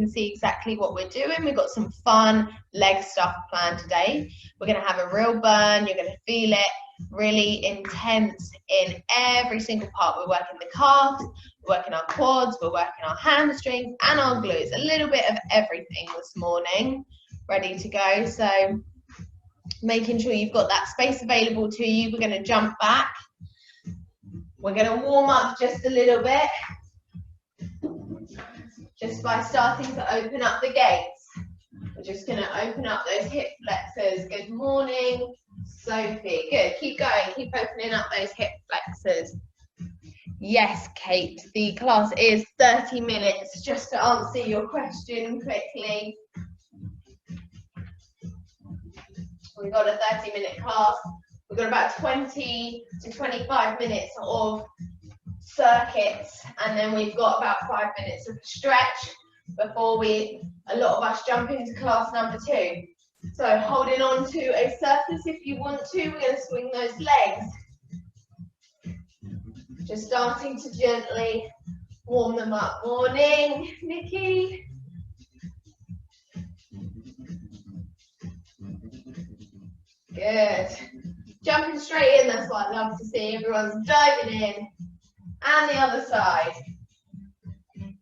can see exactly what we're doing. We've got some fun leg stuff planned today. We're going to have a real burn. You're going to feel it really intense in every single part. We're working the calves, we're working our quads, we're working our hamstrings and our glutes. A little bit of everything this morning, ready to go. So making sure you've got that space available to you. We're going to jump back. We're going to warm up just a little bit, just by starting to open up the gates. We're just going to open up those hip flexors. Good morning, Sophie. Good. Keep going. Keep opening up those hip flexors. Yes, Kate. The class is 30 minutes. Just to answer your question quickly. We've got a 30-minute class. We've got about 20 to 25 minutes of circuits, and then we've got about 5 minutes of stretch before a lot of us jump into class number 2. So holding on to a surface if you want to. We're going to swing those legs. Just starting to gently warm them up. Morning, Nikki. Good. Jumping straight in, that's what I love to see. Everyone's diving in. And the other side.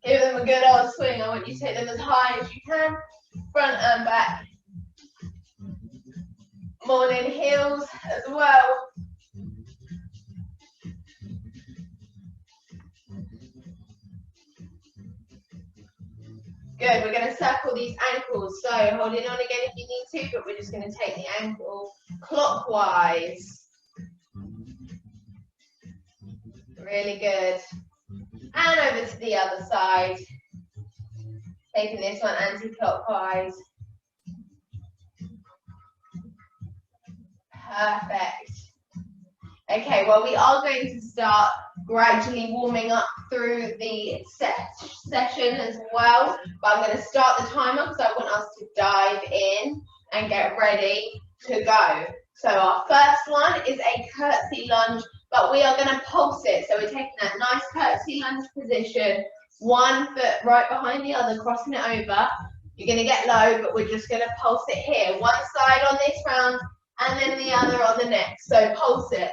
Give them a good old swing. I want you to take them as high as you can. Front and back. Morning heels as well. Good, we're going to circle these ankles. So holding on again if you need to, but we're just going to take the ankle clockwise. Really good. And over to the other side. Taking this one anti-clockwise. Perfect. Okay, well, we are going to start gradually warming up through the session as well. But I'm going to start the timer because I want us to dive in and get ready to go. So our first one is a curtsy lunge, but we are going to pulse it. So we're taking that nice curtsy lunge position, one foot right behind the other, crossing it over. You're going to get low, but we're just going to pulse it here. One side on this round, and then the other on the next. So pulse it.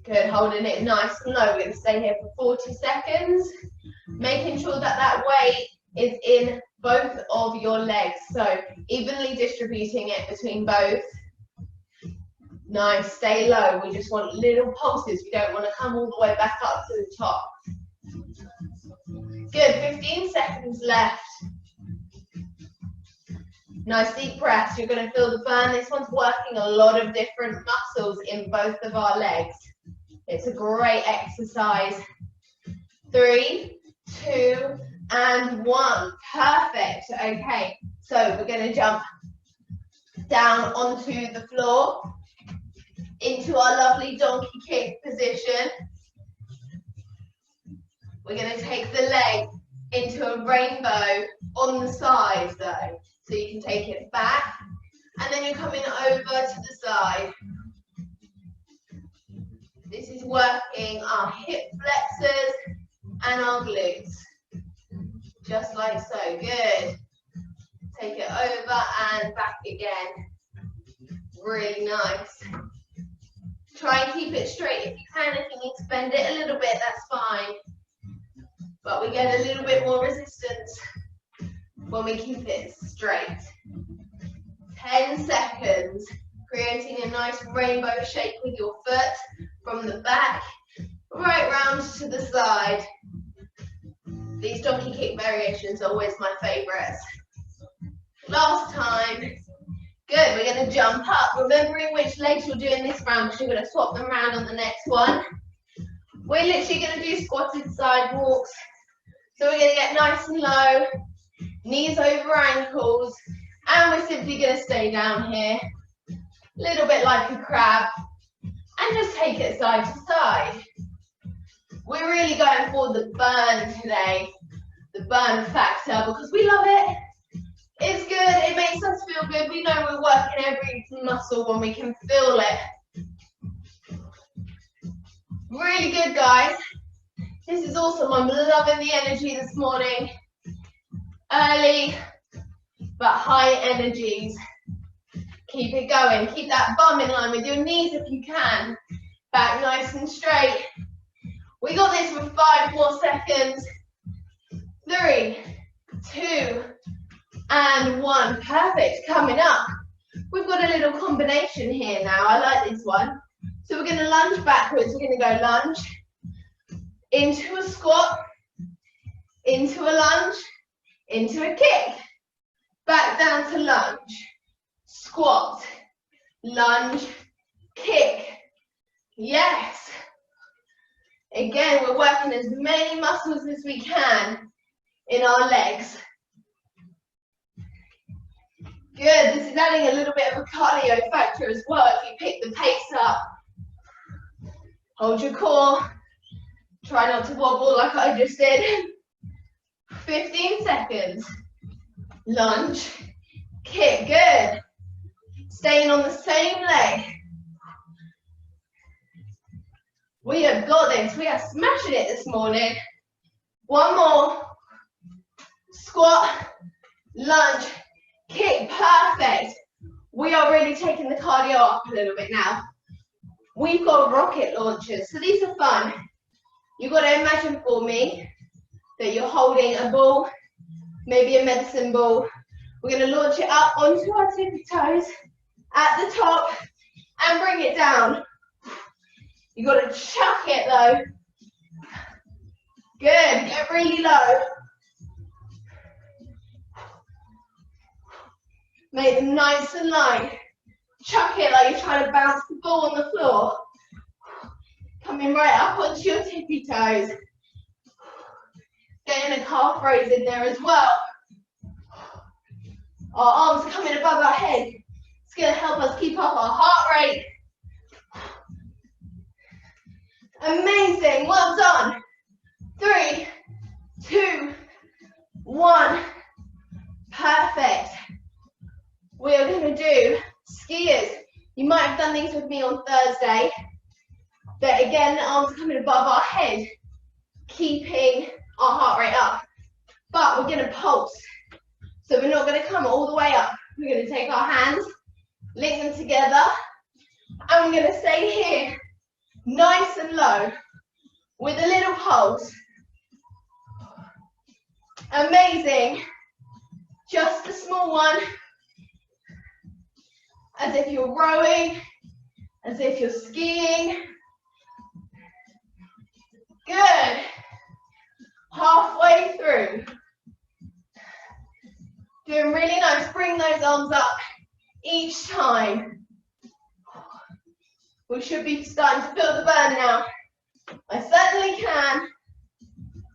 Good, holding it nice and low. We're going to stay here for 40 seconds. Making sure that that weight is in both of your legs. So evenly distributing it between both. Nice, stay low. We just want little pulses. We don't want to come all the way back up to the top. Good, 15 seconds left. Nice deep breaths. You're going to feel the burn. This one's working a lot of different muscles in both of our legs. It's a great exercise. 3, 2, and 1. Perfect. Okay, so we're going to jump down onto the floor into our lovely donkey kick position. We're going to take the leg into a rainbow on the side though. So you can take it back, and then you're coming over to the side. This is working our hip flexors and our glutes. Just like so. Good. Take it over and back again. Really nice. Try and keep it straight if you can. If you need to bend it a little bit, that's fine. But we get a little bit more resistance when we keep it straight. 10 seconds. Creating a nice rainbow shape with your foot from the back right round to the side. These donkey kick variations are always my favorites. Last time. Good, we're going to jump up. Remembering which legs you're doing this round because you're going to swap them around on the next one. We're literally going to do squatted side walks. So we're going to get nice and low, knees over ankles, and we're simply going to stay down here. A little bit like a crab, and just take it side to side. We're really going for the burn today, the burn factor, because we love it. It's good, it makes us feel good. We know we're working every muscle when we can feel it. Really good, guys. This is awesome. I'm loving the energy this morning. Early, but high energies. Keep it going. Keep that bum in line with your knees if you can. Back nice and straight. We got this for 5 more seconds. 3, 2, and 1. Perfect. Coming up, we've got a little combination here now. I like this one. So we're going to lunge backwards. We're going to go lunge, into a squat, into a lunge, into a kick. Back down to lunge, squat, lunge, kick. Yes. Again, we're working as many muscles as we can in our legs. Good. This is adding a little bit of a cardio factor as well if you pick the pace up. Hold your core. Try not to wobble like I just did. 15 seconds. Lunge, kick. Good. Staying on the same leg. We have got this. We are smashing it this morning. One more. Squat, lunge, kick. Perfect. We are really taking the cardio up a little bit now. We've got rocket launchers. So these are fun. You've got to imagine for me that you're holding a ball, maybe a medicine ball. We're going to launch it up onto our tippy toes at the top and bring it down. You've got to chuck it though. Good, get really low. Make them nice and light. Chuck it like you're trying to bounce the ball on the floor. Coming right up onto your tippy toes. Getting a calf raise in there as well. Our arms are coming above our head. It's going to help us keep up our heart rate. Amazing, well done. 3, 2, 1. Perfect. We are going to do skiers. You might have done these with me on Thursday. But again, the arms are coming above our head, keeping our heart rate up. But we're going to pulse. So we're not going to come all the way up. We're going to take our hands, link them together, and we're going to stay here, nice and low, with a little pulse. Amazing. Just a small one. As if you're rowing, as if you're skiing. Good. Halfway through. Doing really nice. Bring those arms up each time. We should be starting to feel the burn now. I certainly can.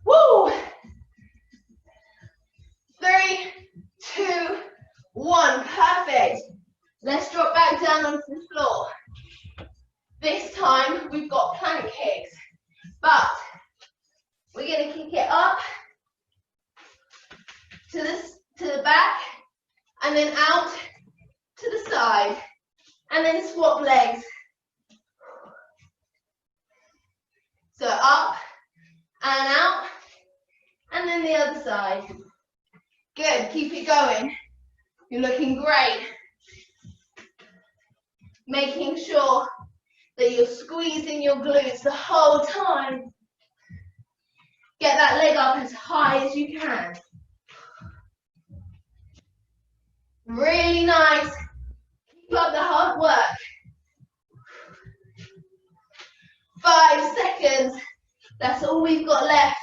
Woo! 3, 2, 1. Perfect. Let's drop back down onto the floor. This time we've got plank kicks, but we're going to kick it up to the back and then out to the side and then swap legs. So up and out and then the other side. Good, keep it going. You're looking great. Making sure that you're squeezing your glutes the whole time. Get that leg up as high as you can. Really nice. Keep up the hard work. 5 seconds. That's all we've got left.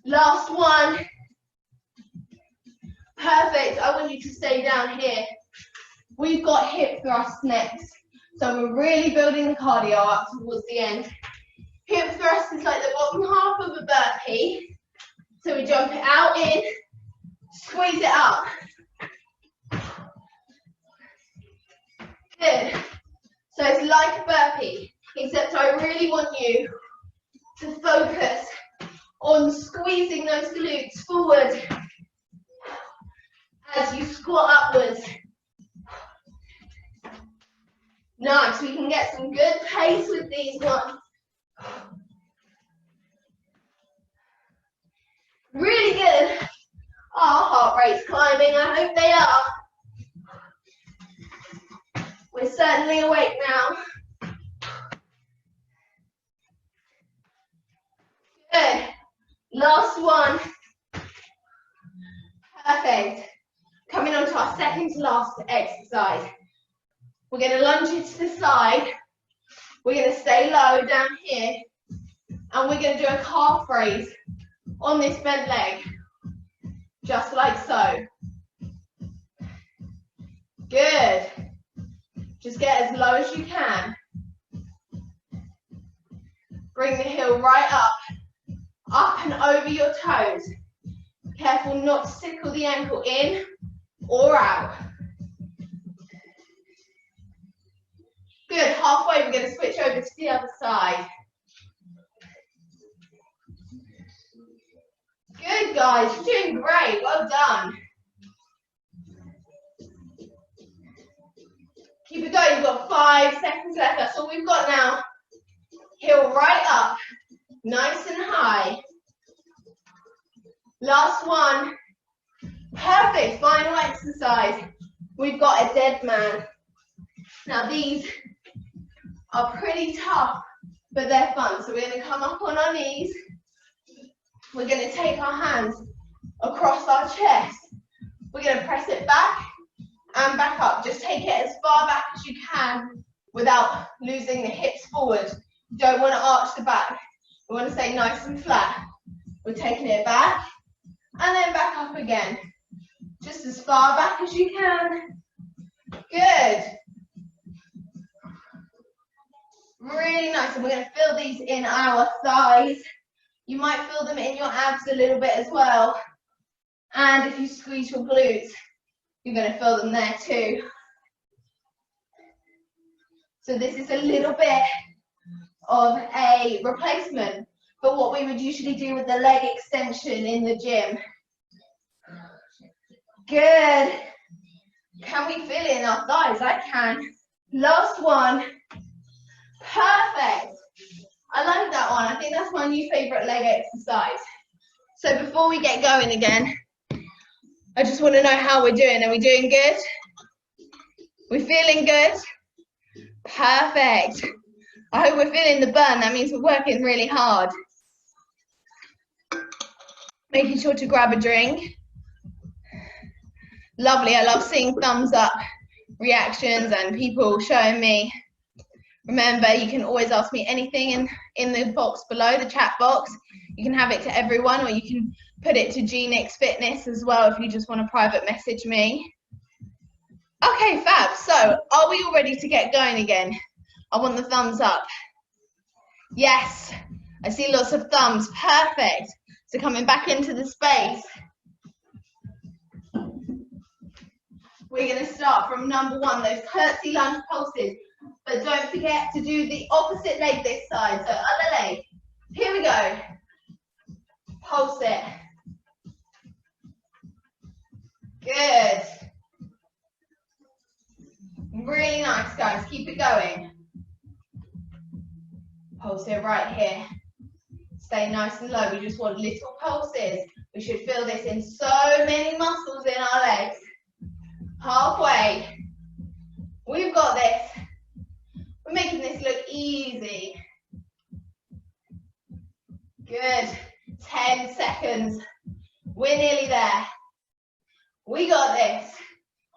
Last one. Perfect. I want you to stay down here. We've got hip thrusts next. So we're really building the cardio up towards the end. Hip thrust is like the bottom half of a burpee. So we jump it out in, squeeze it up. Good. So it's like a burpee, except I really want you to focus on squeezing those glutes forward as you squat upwards. Nice, we can get some good pace with these ones. Really good. Our heart rate's climbing, I hope they are. We're certainly awake now. Good. Last one. Perfect. Coming on to our second to last exercise. We're going to lunge it to the side. We're going to stay low down here. And we're going to do a calf raise on this bent leg. Just like so. Good. Just get as low as you can. Bring the heel right up and over your toes. Careful not to tickle the ankle in or out. Good, halfway we're going to switch over to the other side. Good guys, you're doing great, well done. Keep it going, you've got 5 seconds left, that's all we've got now. Heel right up, nice and high. Last one. Perfect, final exercise. We've got a dead man. Now these are pretty tough, but they're fun. So we're going to come up on our knees. We're going to take our hands across our chest. We're going to press it back and back up. Just take it as far back as you can without losing the hips forward. You don't want to arch the back. We want to stay nice and flat. We're taking it back and then back up again. Just as far back as you can. Good. Really nice. And we're going to feel these in our thighs. You might feel them in your abs a little bit as well. And if you squeeze your glutes, you're going to feel them there too. So this is a little bit of a replacement for what we would usually do with the leg extension in the gym. Good. Can we feel it in our thighs? I can. Last one. Perfect. I like that one. I think that's my new favorite leg exercise. So before we get going again, I just want to know how we're doing. Are we doing good? We're feeling good? Perfect. I hope we're feeling the burn. That means we're working really hard. Making sure to grab a drink. Lovely. I love seeing thumbs up reactions and people showing me. Remember, you can always ask me anything in the box below, the chat box. You can have it to everyone, or you can put it to GNix Fitness as well if you just want to private message me. Okay, fab. So, are we all ready to get going again? I want the thumbs up. Yes, I see lots of thumbs. Perfect. So coming back into the space. We're going to start from number 1, those curtsy lunge pulses. But don't forget to do the opposite leg this side. So other leg. Here we go. Pulse it. Good. Really nice, guys. Keep it going. Pulse it right here. Stay nice and low. We just want little pulses. We should feel this in so many muscles in our legs. Halfway. We've got this. We're making this look easy. Good. 10 seconds. We're nearly there. We got this.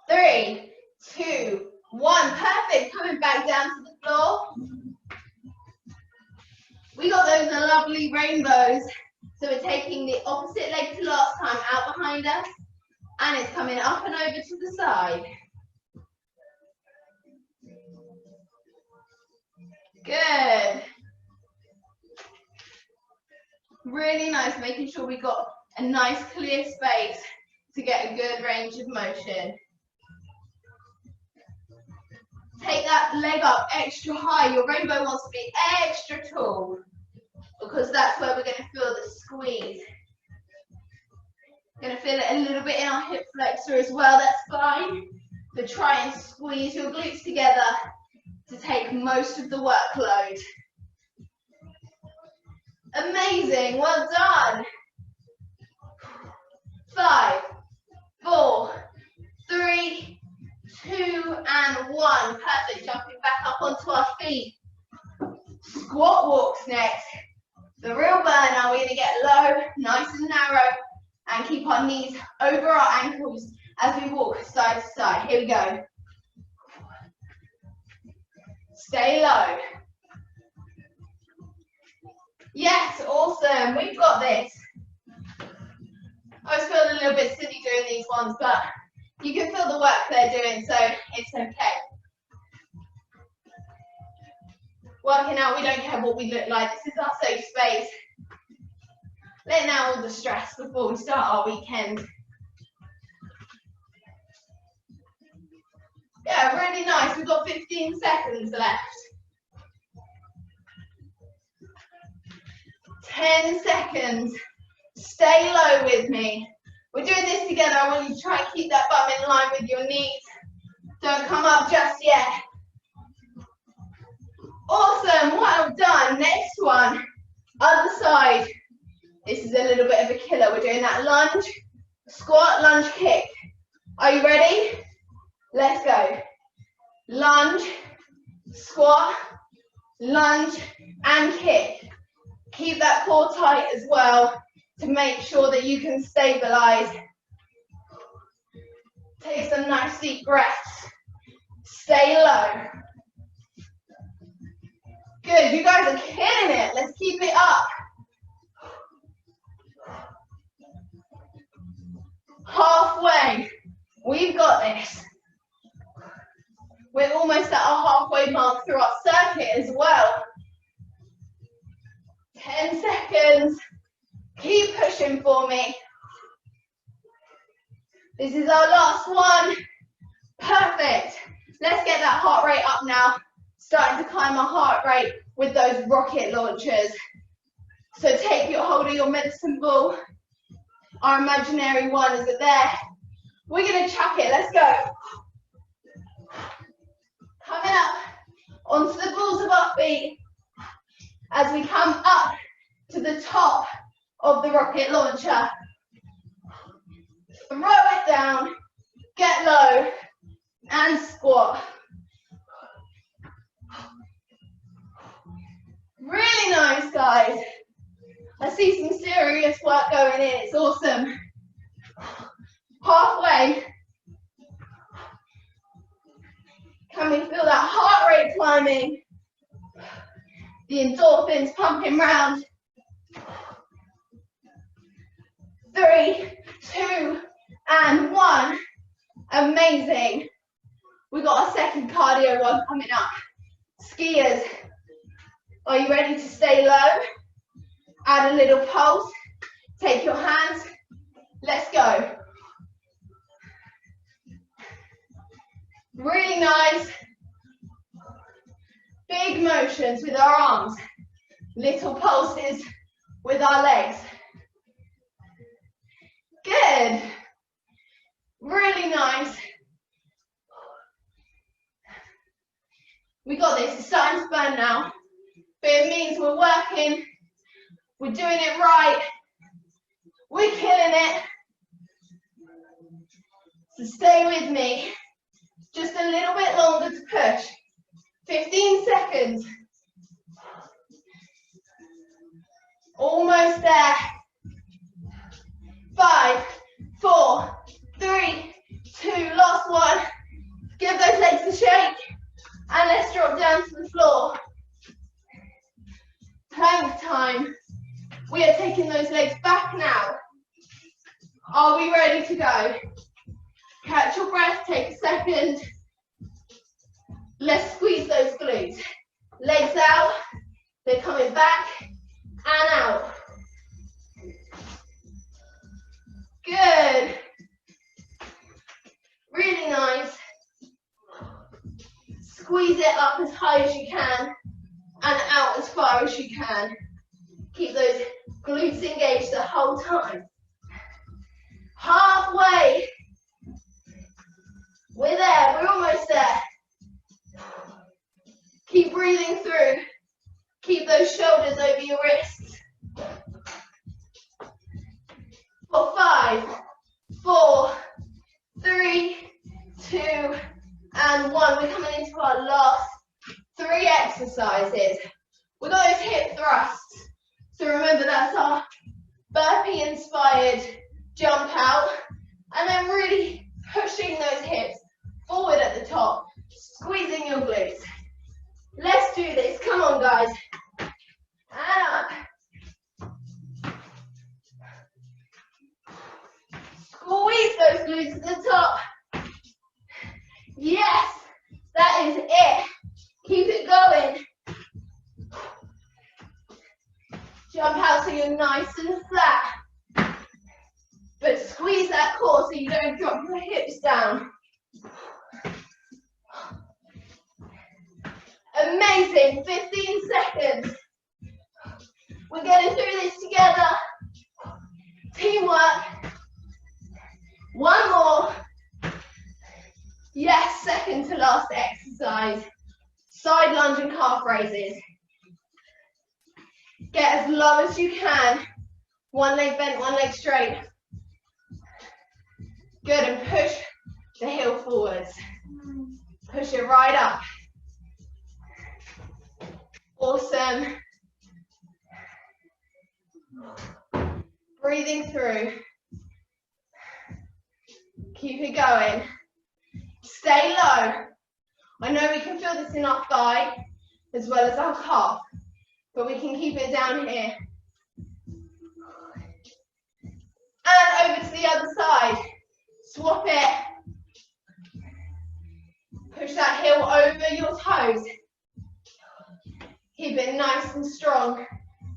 3, 2, 1. Perfect. Coming back down to the floor. We got those lovely rainbows. So we're taking the opposite leg to last time out behind us. And it's coming up and over to the side. Good. Really nice, making sure we got a nice clear space to get a good range of motion. Take that leg up extra high. Your rainbow wants to be extra tall because that's where we're going to feel the squeeze. Going to feel it a little bit in our hip flexor as well, that's fine. So try and squeeze your glutes together to take most of the workload. Amazing, well done. 5, 4, 3, 2, and 1. Perfect, jumping back up onto our feet. Squat walks next. The real burner, we're gonna get low, nice and narrow, and keep our knees over our ankles as we walk side to side. Here we go. Stay low. Yes, awesome, we've got this. I always feel a little bit silly doing these ones, but you can feel the work they're doing, so it's okay. Working out, we don't care what we look like. This is our safe space. Letting out all the stress before we start our weekend. Yeah, really nice. We've got 15 seconds left. 10 seconds. Stay low with me. We're doing this together. I want you to try and keep that bum in line with your knees. Don't come up just yet. Awesome, well done. Next one, other side. This is a little bit of a killer. We're doing that lunge, squat, lunge, kick. Are you ready? Let's go. Lunge, squat, lunge, and kick. Keep that core tight as well to make sure that you can stabilize. Take some nice deep breaths. Stay low. Good, you guys are killing it. Let's keep it up. Halfway. We've got this. We're almost at our halfway mark through our circuit as well. 10 seconds. Keep pushing for me. This is our last one. Perfect. Let's get that heart rate up now. Starting to climb our heart rate with those rocket launchers. So take your hold of your medicine ball. Our imaginary one, is it there? We're gonna chuck it, let's go. Coming up onto the balls of our feet as we come up to the top of the rocket launcher. Throw it down, get low, and squat. Really nice, guys. I see some serious work going in. It's awesome. Halfway. Can we feel that heart rate climbing? The endorphins pumping round. 3, 2, and 1. Amazing. We got a second cardio one coming up. Skiers. Are you ready to stay low? Add a little pulse. Take your hands. Let's go. Really nice. Big motions with our arms. Little pulses with our legs. Good. Really nice. We got this. It's starting to burn now. But it means we're working. We're doing it right. We're killing it. So stay with me. Just a little bit longer to push. 15 seconds. Almost there. 5, 4, 3, 2, last one. Give those legs a shake. And let's drop down to the floor. Plank time. We are taking those legs back now. Are we ready to go? Catch your breath, take a second. Let's squeeze those glutes. Legs out, they're coming back and out. Good. Really nice. Squeeze it up as high as you can and out as far as you can. Keep those glutes engaged the whole time. Halfway. We're there, we're almost there. Keep breathing through. Keep those shoulders over your wrists. For 5, 4, 3, 2, and 1. We're coming into our last 3 exercises. We've got those hip thrusts. So remember, that's our burpee inspired jump out. And then really pushing those hips forward at the top, squeezing your glutes. Let's do this. Come on, guys. And up. Squeeze those glutes at the top. Yes, that is it. Keep it going. Jump out so you're nice and flat. But squeeze that core so you don't drop your hips down. Amazing, 15 seconds. We're getting through this together. Teamwork. One more. Yes, second to last exercise. Side lunge and calf raises. Get as low as you can. One leg bent, one leg straight. Good, and push the heel forwards. Push it right up. Awesome. Breathing through. Keep it going. Stay low. I know we can feel this in our thigh as well as our calf, but we can keep it down here. And over to the other side. Swap it. Push that heel over your toes. Keep it nice and strong,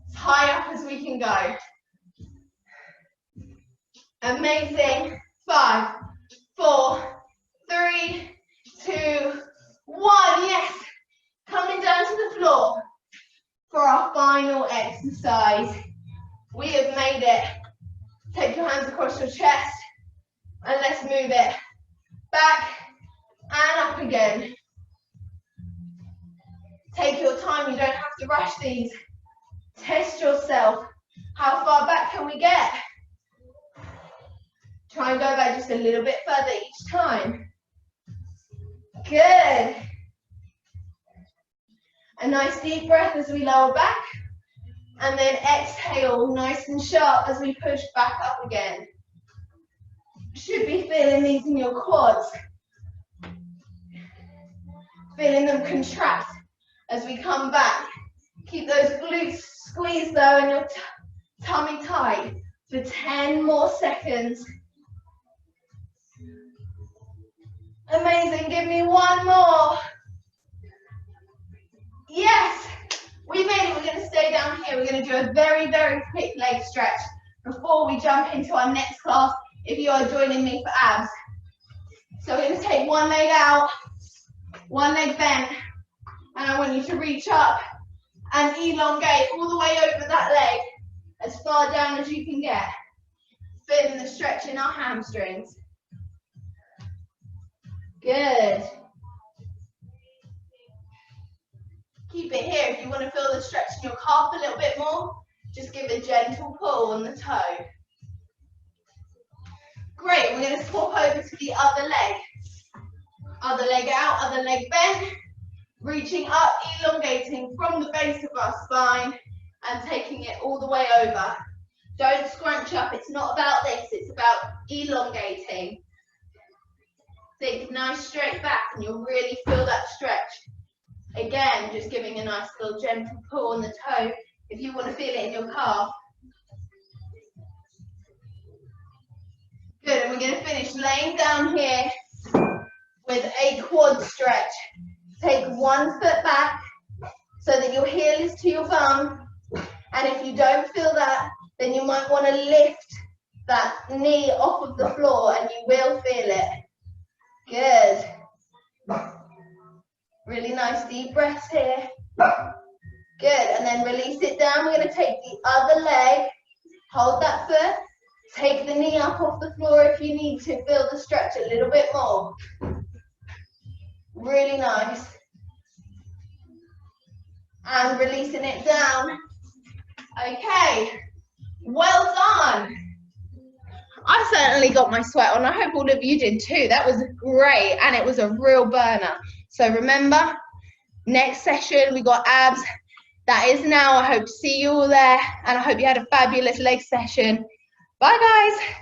as high up as we can go. Amazing. 5, 4, 3, 2, 1. Yes. Coming down to the floor for our final exercise. We have made it. Take your hands across your chest and let's move it back and up again. Take your time, you don't have to rush these. Test yourself. How far back can we get? Try and go back just a little bit further each time. Good. A nice deep breath as we lower back. And then exhale, nice and sharp as we push back up again. Should be feeling these in your quads. Feeling them contract as we come back. Keep those glutes squeezed though and your tummy tight for 10 more seconds. Amazing, give me one more. Yes, we made it. We're going to stay down here. We're going to do a very, very quick leg stretch before we jump into our next class if you are joining me for abs. So we're going to take one leg out, one leg bent, and I want you to reach up and elongate all the way over that leg as far down as you can get. Feeling the stretch in our hamstrings. Good. Keep it here. If you want to feel the stretch in your calf a little bit more, just give a gentle pull on the toe. Great, we're going to swap over to the other leg. Other leg out, other leg bent. Reaching up, elongating from the base of our spine and taking it all the way over. Don't scrunch up, it's not about this, it's about elongating. Think nice straight back and you'll really feel that stretch. Again, just giving a nice little gentle pull on the toe if you want to feel it in your calf. Good, and we're going to finish laying down here with a quad stretch. Take 1 foot back so that your heel is to your bum. And if you don't feel that, then you might want to lift that knee off of the floor and you will feel it. Good. Really nice deep breaths here. Good, and then release it down. We're going to take the other leg, hold that foot, take the knee up off the floor if you need to feel the stretch a little bit more. Really nice. and releasing it down. Okay, well done. I certainly got my sweat on. I hope all of you did too. That was great, and it was a real burner. So remember, next session we got abs. That is now. I hope to see you all there, and I hope you had a fabulous leg session. Bye guys.